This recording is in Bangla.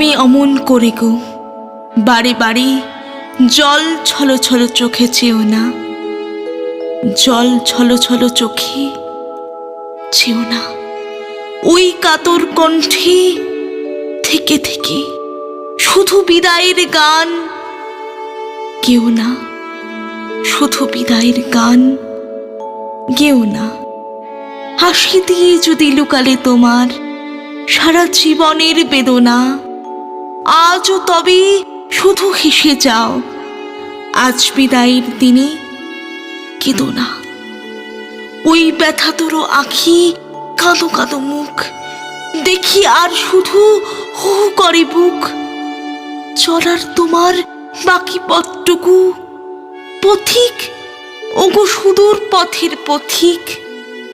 তুমি অমন করে গো বারে বারে জল ছলো ছলো চোখে চেও না, জল ছলো ছলো চোখে চেও না। ওই কাতর কণ্ঠে থেকে থেকে শুধু বিদায়ের গান গেও না, শুধু বিদায়ের গান গেও না। হাসি দিয়ে যদি লুকালে তোমার সারা জীবনের বেদনা, আজও তবে শুধু হেসে যাও, আজ বিদায়ের দিনে কেঁদো না। ওই ব্যথাতর আঁখি, কাঁদো কাঁদো মুখ দেখি আর শুধু হু হু করে বুক। চলার তোমার বাকি পথটুকু পথিক, ওগো সুদূর পথের পথিক।